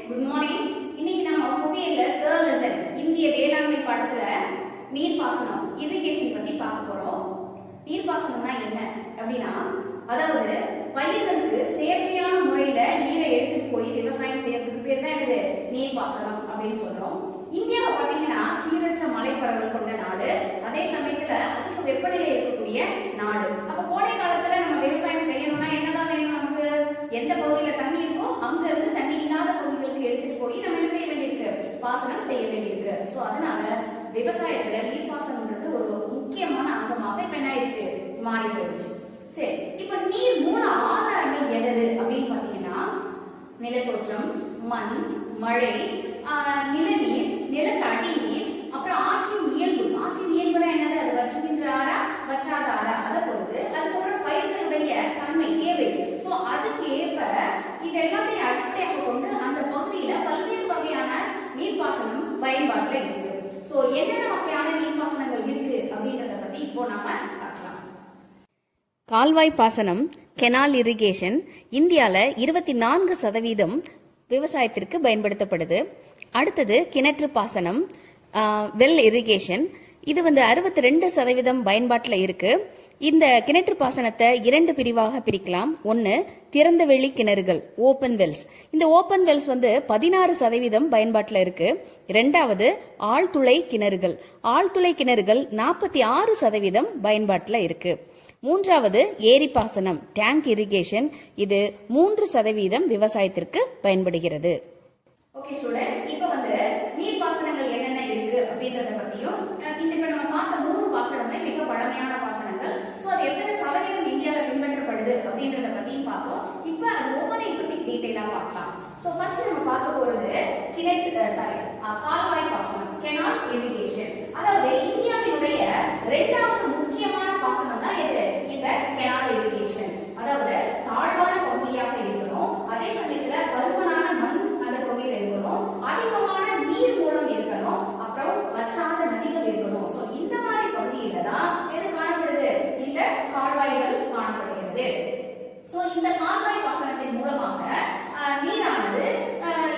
Good morning. இன்னைக்கு நம்ம புவியியல்ல third lesson இந்திய வேளாண்மை பாடத்துல நீர்ப்பாசனம் இரிகேஷன் பத்தி பார்க்க போறோம். நீர்ப்பாசனம்னா என்ன அப்படின்னா, அதாவது பயிர்களுக்கு செயற்கையான முறையில நீரை எடுத்துட்டு போய் விவசாயம் செய்யறதுக்கு பேர் தான் இது நீர்ப்பாசனம் அப்படின்னு சொல்றோம். இந்தியாவை பாத்தீங்கன்னா சீரற்ற மலைப்பரவல் கொண்ட நாடு, அதே சமயத்துல அதிக வெப்பநிலை இருக்கக்கூடிய நாடு. அப்ப கோடை காலத்துல நம்ம விவசாயம் செய்யணும்னா என்னதான் வேணும்? நமக்கு எந்த பகுதியில தண்ணி இருக்கோ அங்க இருந்து தண்ணி இல்லாத பகுதிகளுக்கு எடுத்துட்டு போய் நம்ம என்ன செய்ய வேண்டியிருக்கு? பாசனம் செய்ய வேண்டியிருக்கு. சோ அதனால விவசாயத்துல நீர்ப்பாசனம்ன்றது ஒரு முக்கியமான அங்கமாக இப்ப என்ன ஆயிடுச்சு? மாறி போயிடுச்சு. சரி, இப்ப நீர் மூல ஆதாரங்கள் எது அப்படின்னு பாத்தீங்கன்னா, நிலத்தோற்றம், மண், மழை, நிலநீர், நிலத்தடி நீர், அப்புறம் ஆற்றின் இயல்பு. ஆற்றின் இயல்புனா என்னது? அது வற்றுகின்ற ஆறா வற்றாத ஆறா அதை பொறுத்து. அதுக்கப்புறம் பயிர்களுடைய தன்மை தேவை. சோ அதுக்கு ஏற்ப இது எல்லாத்தையும் அடிப்படையாக கொண்டு அந்த பகுதியில பல்வேறு வகையான நீர்ப்பாசனம் பயன்பாட்டுல இருக்கு. சோ என்னென்ன வகையான நீர்ப்பாசனங்கள் இருக்கு அப்படின்றத பத்தி இப்போ நாம பார்க்கலாம். கால்வாய் பாசனம், கெனால் இரிகேஷன் இந்தியாவில் 24% விவசாயத்திற்கு பயன்படுத்தப்படுது. அடுத்தது கிணற்று பாசனம், வெல் இரிகேஷன். இது 62% பயன்பாட்டில் இருக்கு. இந்த கிணற்று பாசனத்தை 2 பிரிவாக பிரிக்கலாம். ஒன்று திறந்தவெளி கிணறுகள், ஓப்பன் வெல்ஸ். இந்த ஓப்பன் வெல்ஸ் 16% பயன்பாட்டில் இருக்கு. இரண்டாவது ஆழ்துளை கிணறுகள். ஆழ்துளை கிணறுகள் 46% பயன்பாட்டில் இருக்கு. மூன்றாவது ஏரி பாசனம், டேங்க் இரிகேஷன். இது 3% விவசாயத்திற்கு பயன்படுகிறது. ஓகே ஸ்டூடண்ட்ஸ், இப்போ நீர் பாசனங்கள் என்னென்ன இருக்கு அப்படின்றத பத்தியும் இப்ப நம்ம பார்த்த 3 பாசனமே மிக பழமையான பாசனங்கள். சோ அது எத்தனை சதவீதம் இந்தியாவில் பின்பற்றப்படுது அப்படின்றத பத்தியும் பார்த்தோம். இப்போ அது ஒவ்வொன்றையும் பத்தி டீடைலா பார்க்கலாம். சோ ஃபர்ஸ்ட் நம்ம பார்க்க போறது கால்வாய் பாசனம், கெனால் இரிகேஷன். அதாவது இந்தியாவினுடைய 2வது முக்கியமான பாசனம் தான் எது? இந்த கெனால் இரிகேஷன். அதாவது தாழ்வான பகுதியாக இருக்கணும், அதே சமயத்துல பருமனான மண் அந்த பகுதியில் இருக்கணும், அதிகமான நீர் மூலம் இருக்கணும், அப்புறம் வற்றாத நதிகள் இருக்கணும். சோ இந்த மாதிரி பகுதியில தான் எது காணப்படுது? இந்த கால்வாய்கள் காணப்படுகிறது. சோ இந்த கால்வாய் பாசனத்தின் மூலமாக நீரானது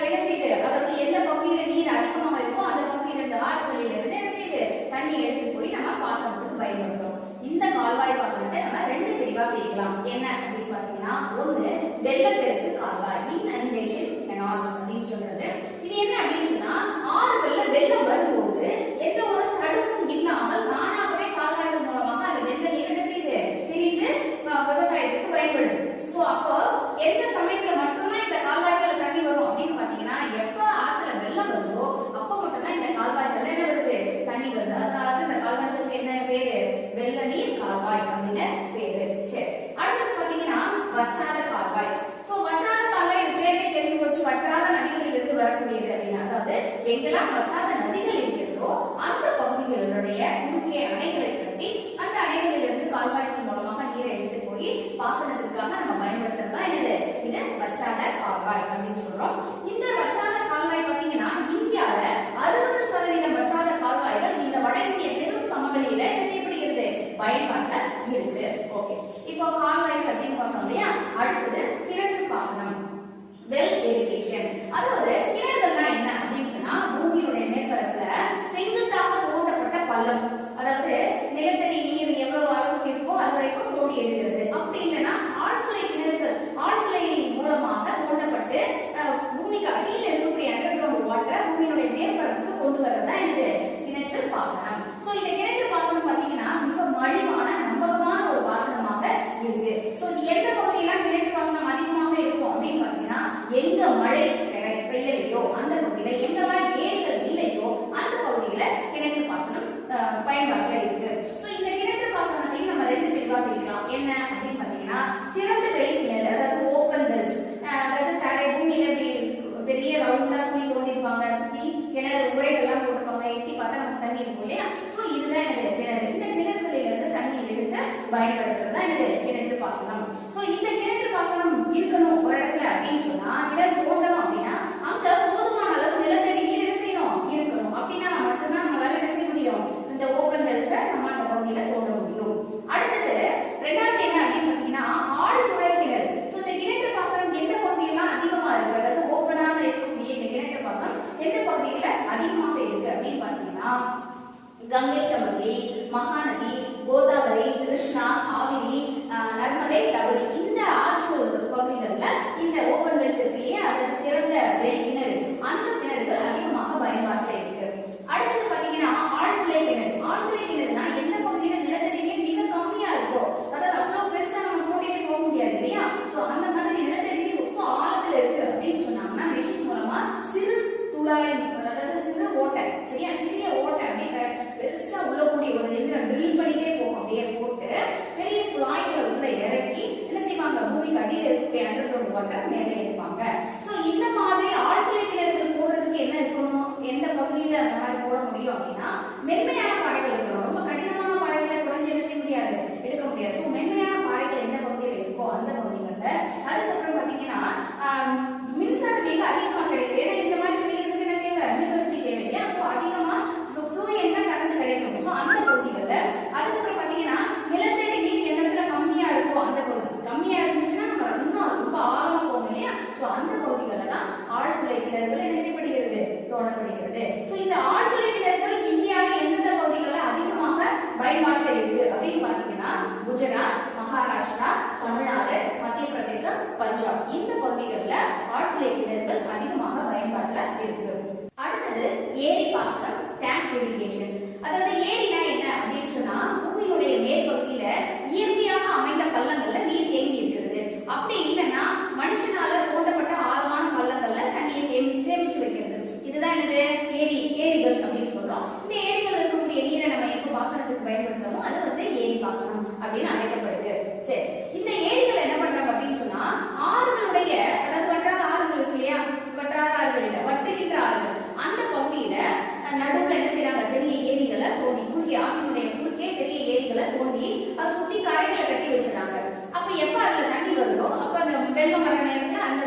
என்ன செய்யுது? அதாவது எந்த பகுதியில நீர் அதிகமாக இருக்கோ அந்த பகுதியில இருந்து ஆறுகளில் இருந்து என்ன செய்யுது? தண்ணி எடுத்து போய் நம்ம பாசனத்துக்கு பயன்படுத்துறோம். இந்த கால்வாய் பாசனத்தை நம்ம 2 பிரிவா பிரிக்கலாம். என்ன அப்படின்னு பாத்தீங்கன்னா, ஒண்ணு வெள்ளப்பெருக்கு கால்வாய், இன்அண்டேஷன் கெனால்ஸ் அப்படின்னு சொல்றது. இது என்ன அப்படின்னு சொன்னா, ஆறுகள்ல வெள்ளம் வரும்போது எந்த ஒரு தடுப்பும் இல்லாமல் தானாகவே கால்வாய்கள் மூலமாக அந்த வெள்ள நீர் என்ன செய்யுது? பிரிந்து விவசாயத்துக்கு பயன்படுது. சோ அப்போ எந்த சமயத்துல மட்டும்தான் இந்த கால்வாய்கள்ல தண்ணி வரும் அப்படின்னு பாத்தீங்கன்னா, எப்ப ஆத்துல வெள்ளம் வருதோ அப்ப மட்டும்தான் இந்த கால்வாய்கள்ல என்ன வருது? தண்ணி வருது. அதனாலதான் இந்த கால்வாய்களுக்கு என்ன பேரு? வெள்ள நீர் கால்வாய் அப்படின்னு பேரு. சரி, அடுத்து பாத்தீங்கன்னா வற்றாத கால்வாய். சோ வற்றாத கால்வாய் இது பேரே தெரிஞ்சு போச்சு, வற்றாத நதிகளில் இருந்து வரக்கூடியது அப்படின்னு. அதாவது எங்கெல்லாம் வற்றாத நதிகள் இருக்கிறதோ அந்த பகுதிகளுடைய குறுக்கே அணைகளை கட்டி அந்த அணைகளில் இருந்து கால்வாய்கள் மூலமாக நீரை எடுத்து போய் பாசனத்திற்காக நம்ம பயன்படுத்துறது தான் என்னது? இது வற்றாத கால்வாய் அப்படின்னு சொல்றோம். இந்த வற்றாத கால்வாய் பாத்தீங்கன்னா இந்தியால 60% வற்றாத கால்வாய்கள் இந்த வட இந்திய பெரும் சமவெளியில என்ன செய்யப்படுகிறது? பயன்பாட்டுல இருக்கு. ஓகே, இப்போ கால்வாய்கள் அப்படின்னு பார்த்தோம் இல்லையா? அடுத்தது கிணற்று பாசனம், வெல் இரிகேஷன். அதாவது கிணறுகள்னா என்ன அப்படின்னு சொன்னா, பூமியுடைய மேற்பரப்புல செங்குத்தாக தோண்டப்பட்ட பள்ளம். அதாவது நிலத்தடி நீர் எவ்வளவு அளவுக்கு இருக்கோ அது வரைக்கும் தோண்டி எடுக்கிறது. அப்படி இல்லைன்னா ஆழ்துளை கிணறுகள், ஆழ்துளை மூலமாக தோண்டப்பட்டு பூமிக்கு அடியில் இருக்கக்கூடிய அண்டர்கிரவுண்ட் வாட்டர் பூமியுடைய மேற்பரப்புக்கு கொண்டு வரதான் என்னது? கிணற்று பாசனம். சோ இந்த கிணற்று பாசனம் பாத்தீங்கன்னா மிக மலிவான நம்பகமான ஒரு பாசனமாக இருக்கு. சோ எந்த பகுதியெல்லாம் கிணற்று பாசனம் அதிகமாக இருக்கும் அப்படின்னு பாத்தீங்கன்னா, எங்க மழை பெய்யலையோ அந்த பகுதியில, எங்கெல்லாம் ஏரிகள் இல்லையோ அந்த பகுதியில கிணற்று பாசனம் பயன்பாட்டுல இருக்கு. சோ இந்த கிணற்று பாசனத்தையும் நம்ம 2 பிரிவா பிரிக்கலாம். என்ன அப்படின்னு பாத்தீங்கன்னா, திறந்த வெளி கிணறு, அதாவது ஓப்பன் வெல்ஸ். அதாவது தரை பூமியில பெரிய ரவுண்டா பூமி தோண்டிருப்பாங்க, சுத்தி கிணறு உரைகள்லாம் போட்டிருப்பாங்க, எட்டி பார்த்தா நமக்கு தண்ணி இருக்கும் இல்லையா? சோ இதுதான் என்னது? கிணறு. இந்த கிணறுகளில் இருந்து தண்ணி எடுத்து பயன்படுத்துறது தான் என்னது? கிணற்று பாசனம். சோ இந்த கிணற்று பாசனம் இருக்கணும் ஒரு இடத்துல அப்படின்னு சொன்னா, கிணறு தோண்டணும் அப்படின்னா அங்க போதுமான அளவு நிலத்தடி நீர் என்ன செய்யணும்? இருக்கணும். அப்படின்னா மட்டும்தான் நம்மளால என்ன செய்ய முடியும்? இந்த ஓப்பன் வெல்ஸை நம்ம அந்த பகுதியில தோண்ட முடியும். அடுத்தது 2வது என்ன அப்படின்னு பாத்தீங்கன்னா, ஆழ்துளை கிணறு. சோ இந்த கிணற்று பாசனம் எந்த பகுதியெல்லாம் அதிகமா இருக்கு? அதாவது ஓப்பனாக இருக்கக்கூடிய அப்படின்னு சொன்னாங்கன்னா மெஷின் மூலமா சிறு துளாய், அதாவது சிறு ஓட்டை, சரியா, சிறிய ஓட்டை அப்படியே பெருசா உள்ள கூடிய ஒரு எந்திரம் ட்ரில் பண்ணிட்டே போகும். அப்படியே போட்டு பெரிய குழாய்களை உள்ள இறக்கி என்ன செய்வாங்க, பூமிக்கு அடியில் இருக்கக்கூடிய அண்டர் கிரவுண்ட் வாட்டர் மேலே எடுப்பாங்க. சோ இந்த மாதிரி ஆழ்துளை கிணறுகள் போடுறதுக்கு என்ன இருக்கணும், எந்த பகுதியில அந்த மாதிரி போட முடியும் அப்படின்னா மென்மையான பாறைகள் இருக்கணும். ரொம்ப கடினமான பாறைகளை குறைஞ்சு என்ன செய்ய முடியாது, எடுக்க முடியாது. சோ மென்மையான பாறைகள் எந்த பகுதியில் இருக்கோ அந்த பகுதிகள்ல. அதுக்கப்புறம் பாத்தீங்கன்னா மின்சார தேவை அதிகமா கிடைக்குது. ஏன்னா இந்த மாதிரி செய்யறதுக்கு என்ன தேவை, மின் வசதி தேவை இல்லையா. சோ அதிகமா ஃப்ளூயண்டா கரண்ட் கிடைக்கும். சோ அந்த பகுதிகள்ல. அதுக்கப்புறம் பாத்தீங்கன்னா நிலத்தடி நீர் எந்த இடத்துல கம்மியா இருக்கோ அந்த பகுதி, கம்மியா இருந்துச்சுன்னா நம்ம இன்னும் ரொம்ப ஆழமா போகணும் இல்லையா. சோ அந்த பகுதிகளில் தான் ஆழ்துளை கிணறுகள் என்ன செய்யப்படுகிறது, தோண்டப்படுகிறது. சோ இந்த ஆழ்துளை கிணறுகள் இந்தியாவில் எந்தெந்த பகுதிகளில் அதிகமாக பயன்பாட்டில் இருக்கு அப்படின்னு பாத்தீங்கன்னா குஜராத், மகாராஷ்டிரா, தமிழ்நாடு, மத்திய பிரதேசம், பஞ்சாப் இந்த பகுதிகளில் ஆழ்துளை கிணறுகள் அதிகமாக பயன்பாட்டில் இருக்கு. அடுத்தது ஏரி பாசனம், டேங்க் இரிகேஷன். அதாவது ஏரினா என்ன அப்படின்னு சொன்னா பூமியுடைய மேற்பகுதியில இயற்கையாக அமைந்த பள்ளங்கள்ல நீர் தேங்கி இருக்கிறது. அப்படி இல்லைன்னா மனுஷனால தோண்டப்பட்ட ஆழமான பள்ளங்கள்ல தண்ணியை சேமிச்சு வைக்கிறது. இதுதான் என்னது, ஏரிகள் அப்படின்னு சொல்றோம். இந்த ஏரிகள் இருக்கக்கூடிய நீரை நம்ம எப்ப பாசனத்துக்கு பயன்படுத்தணுமோ அது வந்து ஏரி பாசனம் அப்படின்னு அழைக்கப்படுது. சரி, இந்த ஏரிகள் என்ன பண்றாங்க அப்படின்னு சொன்னா ஆறுகளுடைய, அதாவது வற்றாத ஆறுகள் இருக்கு இல்லையா, வற்றாத ஆறுகள் இல்ல, வற்றுகின்ற ஆறுகள், அந்த பகுதியில நடுவுல என்ன செய்யறாங்க, பெரிய ஏரிகளை தோண்டி, குறுக்கே ஆற்றினுடைய குறுக்கே பெரிய ஏரிகளை தோண்டி அதை சுத்தி கரைகளை கட்டி வச்சிடறாங்க. அப்ப எப்ப அதுல தண்ணி வருதோ அப்ப அந்த வெள்ளம் வர நேரத்துல அந்த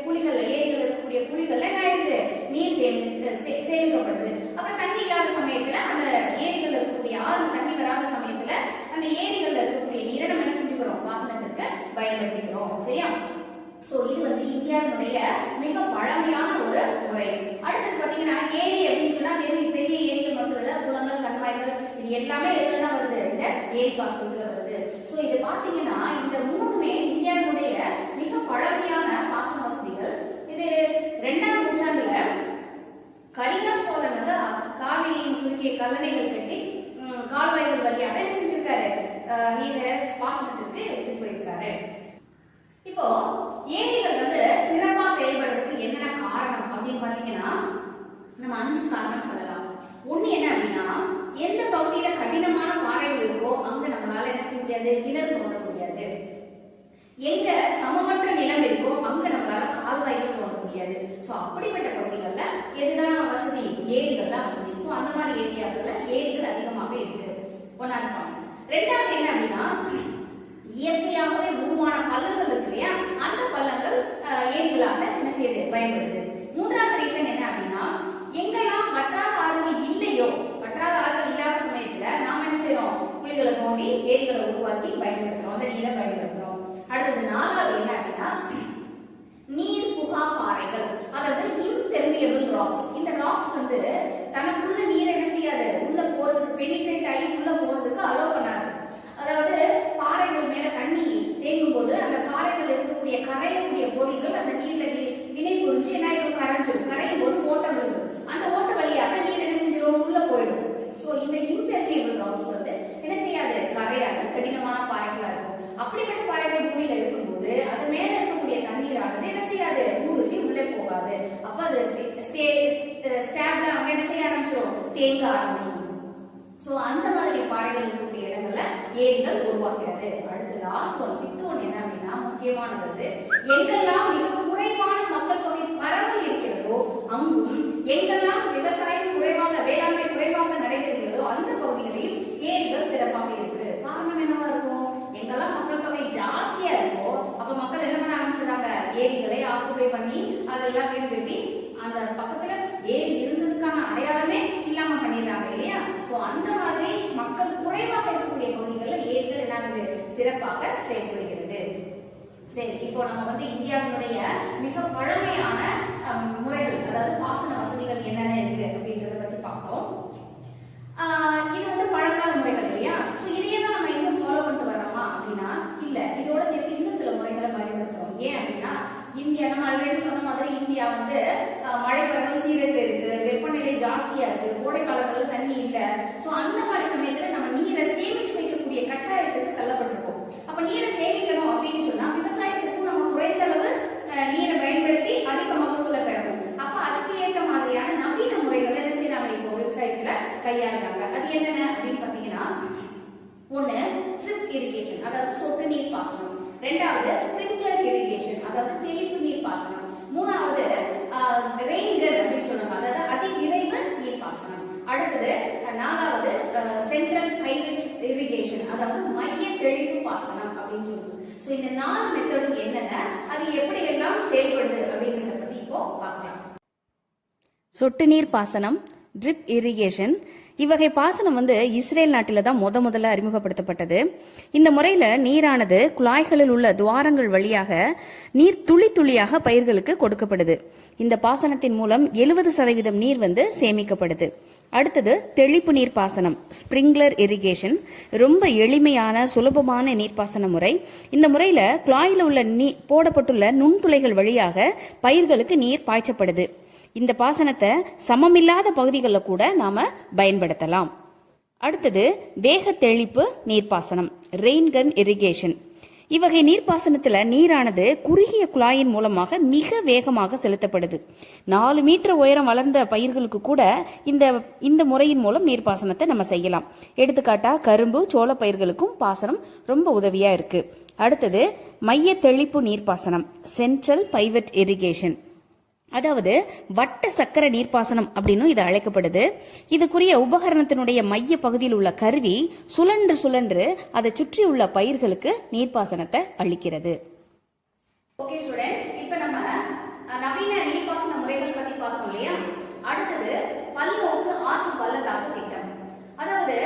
குழிகள்ல, ஏரிகள் இருக்கக்கூடிய குழிகள்ல என்ன ஆயிடுது, நீர் சேமிக்கப்படுது. அப்ப தண்ணி இல்லாத சமயத்துல அந்த ஏரிகள் இருக்கக்கூடிய ஆறு தண்ணி வராத சமயத்துல அந்த ஏரிகள்ல இருக்கக்கூடிய நீரை நம்ம என்ன செஞ்சுக்கிறோம், பாசனத்திற்கு பயன்படுத்திக்கிறோம். சரியா. சோ இது வந்து இந்தியாவினுடைய மிக பழமையான ஒரு முறை. அடுத்தது பாத்தீங்கன்னா ஏரி அப்படின்னு சொன்னா பெரிய ஏரிகள் மட்டும் இல்ல, குளங்கள், கண்மாய்கள், இது எல்லாமே எதுல தான் வருது, இந்த ஏரி பாசனத்துல வருது. சோ இது பாத்தீங்கன்னா இந்த மூணுமே இந்தியாவினுடைய மிக பழமையான பாசன வசதிகள். இது 2ஆம் நூற்றாண்டுல கலிங்கா சோழன் வந்து காவிரியின் குறுக்கே கல்லணைகள் கட்டி கால்வாய்கள் வழியாக என்ன செஞ்சிருக்காரு, நீரை பாசனத்திற்கு எடுத்துட்டு போயிருக்காரு. இப்போ ஏரிகள் வந்து சிறப்பா செயல்படுறதுக்கு என்னென்ன காரணம் அப்படின்னு பாத்தீங்கன்னா நம்ம 5 காரணம் சொல்லலாம். ஒண்ணு என்ன அப்படின்னா எந்த பகுதியில கடினமான பாறைகள் இருக்கோ அங்க நம்மளால என்ன செய்ய முடியாது, கிணறு தோண்ட முடியாது. எங்க சமமற்ற நிலம் இருக்கோ அங்க நம்மளால கால்வாய்கள் தோண்ட முடியாது. சோ அப்படிப்பட்ட பகுதிகள்ல எதுதான் வசதி, ஏரிகள் தான் வசதி. சோ அந்த மாதிரி ஏரியாக்கள்ல ஏரிகள் அதிகமாக இருக்கு. 1ஆவது பாயிண்ட். 2ஆவது என்ன அப்படின்னா இயற்கையாகவே உருவான பள்ளங்கள் இருக்கு இல்லையா, அந்த பள்ளங்கள் ஏரிகளாக என்ன செய்யுது, பயன்படுது. 3ஆவது ரீசன் என்ன அப்படின்னா எங்கெல்லாம் வற்றாத ஆறுகள் இல்லையோ, வற்றாத ஆறுகள் இல்லாத சமயத்துல நாம என்ன செய்யறோம், குழிகளை தோண்டி ஏரிகளை உருவாக்கி பயன்படுத்துறோம், அந்த நீரை பயன்படுத்துறோம். அடுத்தது 4ஆவது என்ன அப்படின்னா நீர் புகா பாறைகள், அதாவது இம்பெர்மியபிள் ராக்ஸ். இந்த ராக்ஸ் வந்து தனக்குள்ள நீரை என்ன செய்யாது, உள்ள போறதுக்கு, பெனிட்ரேட் ஆகி உள்ள போறதுக்கு அலோவ் பண்ணாது. அதாவது பாறைகள் மேல தண்ணி தேங்கும் போது அந்த பாறைகள் இருக்கக்கூடிய கரையக்கூடிய பொருட்கள் அந்த நீர்ல வினை புரிஞ்சு என்ன ஆயிரும், கரைஞ்சிடும். கரையும் போது ஓட்டை விழுகும். அந்த ஓட்டை வழியாக நீர் என்ன செஞ்சிடும், உள்ள போயிடும். சோ இந்த இம்பெர்மியபிள் ராக்ஸ் வந்து என்ன செய்யாது, கரையாது, கடினமான பாறைகளா இருக்கும். அப்படிப்பட்ட பாறைகள் பூமியில இருக்கும்போது அது மேல இருக்கக்கூடிய தண்ணீரானது என்ன செய்யாது, ஊடுருவி உள்ளே போகாது. அப்ப அது ஸ்டாப்ல அவங்க என்ன செய்ய ஆரம்பிச்சிடும், தேங்க ஆரம்பிச்சிடும். சோ அந்த மாதிரி பாறைகள் இருக்கக்கூடிய இடங்கள்ல ஏரிகள் உருவாகிறது. அடுத்து லாஸ்ட் ஒன், 5th ஒன் என்ன அப்படின்னா முக்கியமானது, எங்கெல்லாம் மிக குறைவான மக்கள் தொகை பரவல் இருக்கிறதோ அங்கும், எங்கெல்லாம் விவசாயம் குறைவாக, வேளாண்மை குறைவாக நடைபெறுகிறதோ அந்த பகுதிகளில் ஏரிகள் சிறப்பாக இருக்கு. காரணம் என்னவா இருக்கும், எங்கெல்லாம் மக்கள் தொகை ஜாஸ்தியா இருக்கோ அப்ப மக்கள் என்ன பண்ண ஆரம்பிச்சிடாங்க, ஏரிகளை ஆக்குபை பண்ணி அதெல்லாம் வீடு கட்டி அந்த பக்கத்துல ஏரி இருந்ததுக்கான அடையாளமே இல்லாம பண்ணிடுறாங்க இல்லையா. சோ அந்த மாதிரி மக்கள் குறைவாக இருக்கக்கூடிய பகுதிகளில் ஏரிகள் என்ன சிறப்பாக செயல்படுகிறது. சரி, இப்போ நம்ம வந்து இந்தியாவினுடைய மிக பழமையான முறைகள், அதாவது பாசன வசதிகள் என்னென்ன இருக்கு அப்படின்றத பத்தி பார்த்தோம். இது வந்து பழங்கால முறைகள் இல்லையா. சோ இதையே தான் நம்ம இன்னும் ஃபாலோ பண்ணிட்டு வரோமா அப்படின்னா இல்ல, இதோட சேர்த்து இன்னும் சில முறைகளை பயன்படுத்துறோம். ஏன் அப்படின்னா இந்தியா, நம்ம ஆல்ரெடி சொன்ன மாதிரி இந்தியா வந்து மழைப்பரவல் சீரற்று இருக்கு, வெப்பநிலை ஜாஸ்தியா இருக்கு, கோடை காலங்கள்ல தண்ணி இல்ல. சோ அந்த மாதிரி சமயத்துல நம்ம நீரை சேமிச்சு வைக்கக்கூடிய கட்டாயத்துக்கு தள்ளப்பட்டிருக்கோம். அப்ப நீரை சேமிக்கணும் அப்படின்னு சொன்னா விவசாயத்துக்கும் நம்ம குறைந்த அளவு நீரை பயன்படுத்தி அதிக இரண்டாவது ஸ்பிரிங்க்லர் இரிகேஷன், அதாவது தெளிப்பு நீர் பாசனம். மூணாவது ரெயின்கன் அப்படின்னு சொல்லுவாங்க, அதாவது அதிவிரைவு நீர் பாசனம். அடுத்தது நாலாவது சென்ட்ரல் பைவட் இரிகேஷன், அதாவது மைய தெளிப்பு பாசனம் அப்படின்னு சொல்லுவாங்க. சோ இந்த 4 மெத்தடும் என்னென்ன, அது எப்படி எல்லாம் செயல்படுது அப்படிங்கறத பத்தி இப்போ பார்க்கலாம். சொட்டு நீர் பாசனம், ட்ரிப் இரிகேஷன். இவ்வகை பாசனம் இஸ்ரேல் நாட்டில தான் முதல்ல அறிமுகப்படுத்தப்பட்டது. இந்த முறையில நீரானது குழாய்களில் உள்ள துவாரங்கள் வழியாக நீர் துளி துளியாக பயிர்களுக்கு கொடுக்கப்படுது. இந்த பாசனத்தின் மூலம் 70% நீர் சேமிக்கப்படுது. அடுத்தது தெளிப்பு நீர் பாசனம், ஸ்பிரிங்க்லர் இரிகேஷன். ரொம்ப எளிமையான சுலபமான நீர்ப்பாசன முறை. இந்த முறையில குழாயில உள்ள போடப்பட்டுள்ள நுண்துளைகள் வழியாக பயிர்களுக்கு நீர் பாய்ச்சப்படுது. இந்த பாசனத்தை சமமில்லாத பகுதிகளில் கூட நாம பயன்படுத்தலாம். அடுத்தது வேக தெளிப்பு நீர்ப்பாசனம், ரெயின்கன் இரிகேஷன். இவ்வகை நீர்ப்பாசனத்துல நீரானது குறுகிய குழாயின் மூலமாக மிக வேகமாக செலுத்தப்படுது. 4 மீட்டர் உயரம் வளர்ந்த பயிர்களுக்கு கூட இந்த முறையின் மூலம் நீர்ப்பாசனத்தை நம்ம செய்யலாம். எடுத்துக்காட்டா கரும்பு, சோள பயிர்களுக்கும் பாசனம் ரொம்ப உதவியா இருக்கு. அடுத்தது மைய தெளிப்பு நீர்ப்பாசனம், சென்ட்ரல் பைவட் இரிகேஷன், அதாவது வட்ட சக்கர நீர்ப்பாசனம் அப்படின்னு இது அழைக்கப்படுது. இதுக்குரிய உபகரணத்தினுடைய மைய பகுதியில் உள்ள கருவி சுழன்று அதை சுற்றி உள்ள பயிர்களுக்கு நீர்ப்பாசனத்தை அளிக்கிறது. ஓகே ஸ்டூடெண்ட்ஸ், இப்போ நம்ம நவீன நீர்ப்பாசன முறைகள் பத்தி பார்த்தோம் இல்லையா? அடுத்தது பல்நோக்கு ஆற்று பள்ளத்தாக்கு திட்டம். அதாவது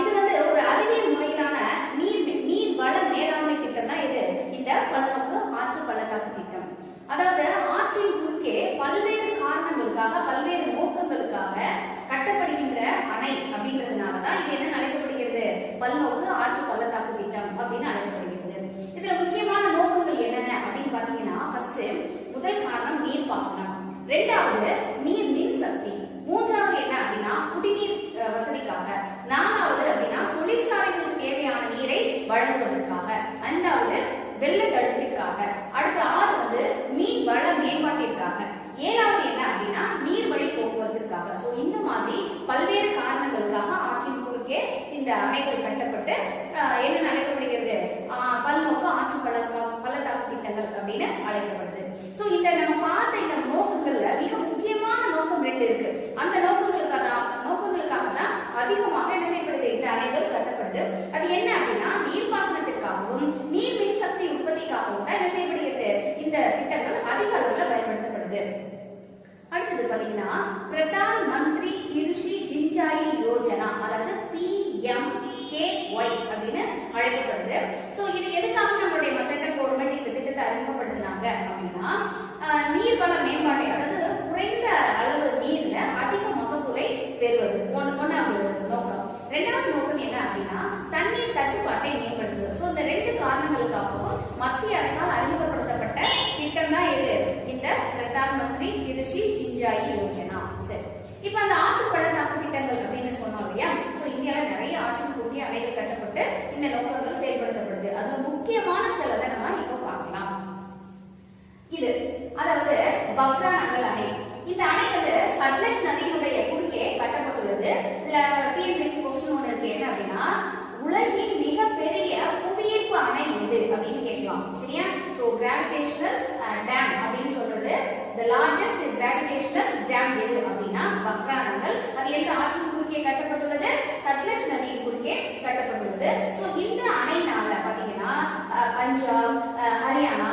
இது ஒரு அறிவியல் முறையிலான நீர் வள மேலாண்மை திட்டம் தான் இது, இந்த பல்நோக்கு ஆற்று பள்ளத்தாக்கு திட்டம். அதாவது ஆற்றின் குறுக்கே பல்வேறு காரணங்களுக்காக, பல்வேறு நோக்கங்களுக்காக கட்டப்படுகின்ற அணை அப்படிங்கிறதுனாலதான் இது என்ன அழைக்கப்படுகிறது, பல்நோக்கு ஆற்று பள்ளத்தாக்கு திட்டம் அப்படின்னு அழைக்கப்படுகிறது. இதுல முக்கியமான நோக்கங்கள் என்னென்ன அப்படின்னு பாத்தீங்கன்னா, ஃபர்ஸ்ட் முதல் காரணம் நீர்ப்பாசனம், இரண்டாவது நீர் மின் சக்தி, மூன்றாவது என்ன அப்படின்னா குடிநீர் வசதிக்காக, நாலாவது அப்படின்னா தொழிற்சாலைகளுக்கு தேவையான நீரை வழங்குவதற்காக, ஐந்தாவது வெள்ள தடுப்பிற்காக, அடுத்த 6 மீன் வள மேம்பாட்டிற்காக, 7வது என்ன அப்படின்னா நீர்வழி போக்குவரத்திற்காக. சோ இந்த மாதிரி பல்வேறு காரணங்களுக்காக ஆற்றின் குறுக்கே இந்த அணைகள் கட்டப்பட்டு என்ன அழைக்கப்படுகிறது, பல்நோக்கு ஆற்று பள்ளத்தாக்கு திட்டங்கள் அப்படின்னு அழைக்கப்படுது. சோ இந்த நம்ம பார்த்த இந்த நோக்கங்கள்ல மிக முக்கியமான நோக்கம் 2 இருக்கு. அந்த நோக்கங்களுக்காக தான் அதிகமாக என்ன செய்யப்படுது, இந்த அணைகள் கட்டப்படுது. அது என்ன அப்படின்னா நீர்ப்பாசனத்திற்காகவும் நீர் மின் சக்தி உற்பத்திக்காகவும் தான் என்ன செய்யப்படுகிறது, இந்த திட்டங்கள் அதிக அளவுல பயன்படுத்தப்படுது. அடுத்தது பாத்தீங்கன்னா பிரதான் மந்திரி கிருஷி சிஞ்சாயி யோஜனா, அதாவது PMKY அப்படின்னு அழைக்கப்படுது. சோ இது எதுக்காக நம்மளுடைய சென்ட்ரல் கவர்மெண்ட் இந்த திட்டத்தை அறிமுகப்படுத்தினாங்க அப்படின்னா, நீர்வள மேம்பாட்டை, அதாவது குறைந்த அளவு நீர்ல அதிக மகசூலை பெறுவது ஒன்றாவது நோக்கம். இரண்டாவது நோக்கம் என்ன அப்படின்னா தண்ணீர் தட்டுப்பாட்டை மேம்படுத்துவது. சோ இந்த 2 காரணங்களுக்காகவும் மத்திய அரசால் அறிமுகப்படுத்தப்பட்ட திட்டம் தான் இது, இந்த பிரதான் மந்திரி கிருஷி சிஞ்சாயி யோஜனா. சரி, இப்ப அந்த ஆற்று பள்ளத்தாக்கு திட்டங்கள் அப்படின்னு சொன்னோம் இல்லையா? சோ இந்தியால நிறைய ஆற்று குறுகிய அணைகள் கட்டப்பட்டு இந்த நோக்கங்கள் செயல்படுத்தப்படுது. அதுல முக்கியமான சிலதை நம்ம இப்போ பார்க்கலாம். இது அதாவது பக்ரா நங்கல் அணை. இந்த அணை சட்லஜ் நதியினுடைய குறுக்கே கட்டப்பட்டுள்ளது. இதுல டிஎன்பிஎஸ்சி क्वेश्चन ஒன்னு இருக்கு, என்ன அப்படின்னா உலகின் மிகப்பெரிய புவியீர்ப்பு அணை எது அப்படின்னு கேட்கலாம். சரியா? சோ கிராவிடேஷனல் டேம் அப்படின்னு சொல்றது, the largest gravitational dam எது அப்படின்னா பக்ரா நங்கல். அது எந்த ஆற்றின் குறுக்கே கட்டப்பட்டுள்ளது, சட்லஜ் நதியின் குறுக்கே கட்டப்பட்டுள்ளது. சோ இந்த அணைனால பாத்தீங்கன்னா பஞ்சாப், ஹரியானா,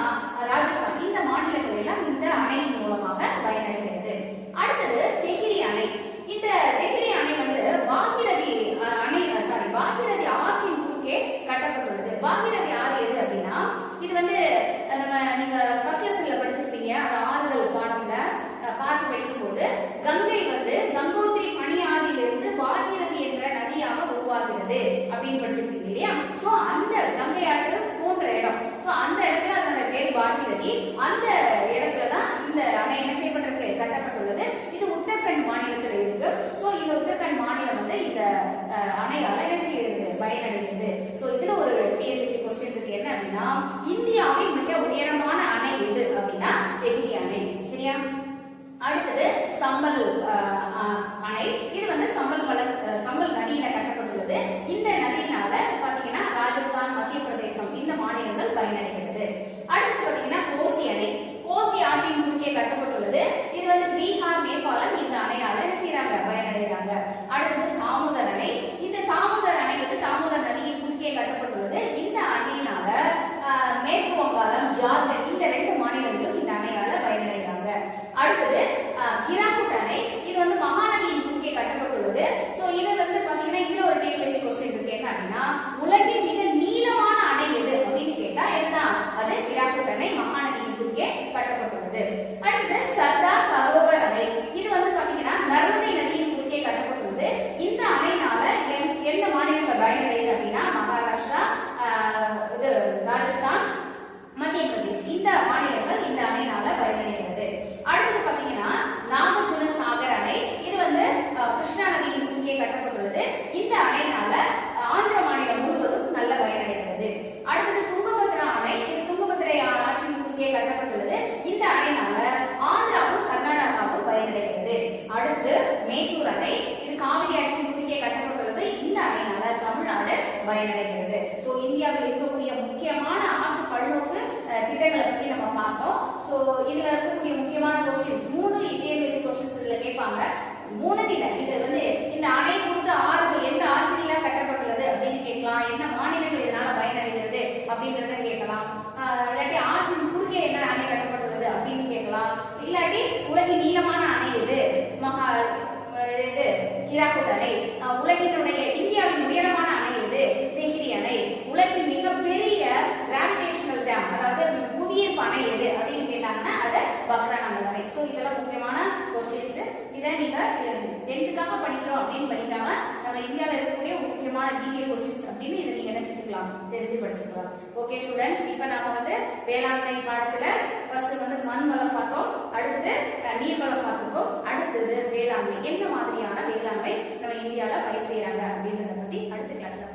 ராஜஸ்தான் இந்த மாநிலங்கள் எல்லாம் இந்த அணையின் மூலமாக பயனடைகிறது. அடுத்தது தெஹிரி அணை. இந்த தெஹிரி அணை பாகீரதி அணை பாகீரதி ஆற்றின் குறுக்கே கட்டப்பட்டுள்ளது. பாகீரதி ஆறு எது அப்படின்னா இது நீங்க ஃபர்ஸ்ட் லெசன்ல படிச்சிருப்பீங்க, அந்த ஆறுதல் பாடத்துல பாச்சு படிக்கும் போது கங்கை கங்கோத்திரி பனியாறிலிருந்து பாகீரதி என்ற நதியாக உருவாகிறது அப்படின்னு படிச்சிருப்பீங்க இல்லையா? சோ அந்த கங்கை ஆறு போன்ற இடம், சோ அந்த இடத்துல அதோட பேர் பாகீரதி. அந்த இடத்துலதான் இந்த அணை என்ன செய்யப்பட்டிருக்கு, கட்டப்பட்டுள்ளது. இது உத்தரகண்ட் மாநிலத்தில் இருக்கு. சோ இந்த உத்தரகண்ட் மாநிலம் இந்த அணையால என்ன செய்கிறது, பயனடைகிறது. சோ இதுல ஒரு டிஎன்பிஎஸ்சி क्वेश्चन இருக்கு, என்ன அப்படின்னா இந்தியாவின் மிக உயரமான அணை எது அப்படின்னா தெஹிரி அணை. சரியா? அடுத்தது சம்பல் அணை. இது வந்து சம்பல் நதியில கட்டப்பட்டுள்ளது. இந்த நதியினால பாத்தீங்கன்னா ராஜஸ்தான், மத்திய பிரதேசம் இந்த மாநிலங்கள் பயனடைகிறது. அடுத்து பாத்தீங்கன்னா கோசி அணை. கோசி ஆற்றின் குறுக்கே கட்டப்பட்டுள்ளது. இது வந்து பீகார், நேபாளம் இந்த அணையால என்ன செய்யறாங்க, பயனடைகிறாங்க. அடுத்தது தாமோதர் அணை. இந்த தாமோதர் அணை வந்து தாமோதர் நதியின் குறுக்கே கட்டப்பட்டுள்ளது. இந்த அணையினால மேற்கு வங்காளம், ஜார்க்கண்ட் இந்த 2 மாநிலங்களும் இந்த அணையால பயனடைகிறாங்க. அடுத்தது ஹிராகுட் அணை. இது வந்து மகாநதியின் குறுக்கே கட்டப்பட்டுள்ளது. சோ இது வந்து பாத்தீங்கன்னா இதுல ஒரு டிஎன்பிஎஸ்சி क्वेश्चन இருக்கு. என்ன அப்படின்னா உலகின் மிக நீளமான அணை எது அப்படின்னு கேட்டா இதுதான், அது ஹிராகுட் அணை, மகாநதியின் குறுக்கே கட்டப்பட்டுள்ளது. அடுத்தது சர்தார் சரோவர் அணை. இது வந்து பாத்தீங்கன்னா நர்மதை நதியின் குறுக்கே கட்டப்பட்டுள்ளது. இந்த அணையினால எந்த மாநிலங்கள் பயனடையுது அப்படின்னா மகாராஷ்டிரா, இது ராஜஸ்தான், மத்திய பிரதேஷ் இந்த மாநிலங்கள் இந்த அணையினால பயனடைகிறது. அடுத்து பாத்தீங்கன்னா நாகார்ஜுன சாகர் அணை. இது வந்து கிருஷ்ணா நதியின் குறுக்கே கட்டப்பட்டுள்ளது. இந்த அணையினால ஆந்திர மாநிலம் முழுவதும் நல்ல பயனடைகிறது. அடுத்தது துங்கபத்ரா அணை. இது துங்கபத்ரை ஆற்றின் குறுக்கே கட்டப்பட்டுள்ளது. இந்த அணையினால ஆந்திராவும் கர்நாடகாவும் பயனடைகிறது. அடுத்து மேட்டூர் அணை. இது காவிரி ஆற்றின் குறுக்கே கட்டப்பட்டுள்ளது. இந்த அணையினால தமிழ்நாடு பயனடைகிறது. சோ இந்தியாவில் இருக்கக்கூடிய முக்கியமான ஆற்று பல்நோக்கு திட்டங்களை பத்தி நம்ம பார்த்தோம். சோ இதுல இருக்கக்கூடிய முக்கியமான क्वेश्चंस 3 டிஎன்பிஎஸ்சி क्वेश्चंस இதுல கேட்பாங்க. 3 இல்ல, இது வந்து இந்த அணை குறித்த ஆறுகள் எந்த ஆற்றில கட்டப்பட்டுள்ளது அப்படின்னு கேட்கலாம். என்ன மாநிலங்கள் இதனால பயனடைகிறது அப்படின்றத கேட்கலாம். இல்லாட்டி ஆற்றின் குறுக்கே என்ன அணை கட்டப்பட்டுள்ளது அப்படின்னு கேட்கலாம். இல்லாட்டி உலகின் நீளமான அணை எது, ஹிராகுட் அணை. உலகினுடைய இந்தியாவின் உயரமான அணை எது, திகிரி அணை. உலகின் மிகப்பெரிய கிராவிடேஷனல் டேம் அதாவது புவியீர்ப்பு அணை எது அப்படின்னு கேட்டாங்கன்னா அது பக்ரானங்கல் அணை. சோ இதெல்லாம் முக்கியமான क्वेश्चंस. இதை நீங்க 10th படிக்கிறோம் அப்படின்னு படிக்காம நம்ம இந்தியாவில் இருக்கக்கூடிய முக்கியமான ஜிகே क्वेश्चंस அப்படின்னு இதை நீங்க என்ன செஞ்சுக்கலாம், தெரிஞ்சு படிச்சுக்கலாம். ஓகே ஸ்டூடெண்ட்ஸ், இப்போ நாம வந்து வேளாண்மை பாடத்துல ஃபர்ஸ்ட் வந்து மண் வளம் பார்த்தோம், அடுத்தது நீர் வளம் பார்த்துருக்கோம், அடுத்தது வேளாண்மை என்ன மாதிரியான வேளாண்மை நம்ம இந்தியாவில் பயிர் செய்யறாங்க அப்படின்றத பத்தி அடுத்த கிளாஸ்ல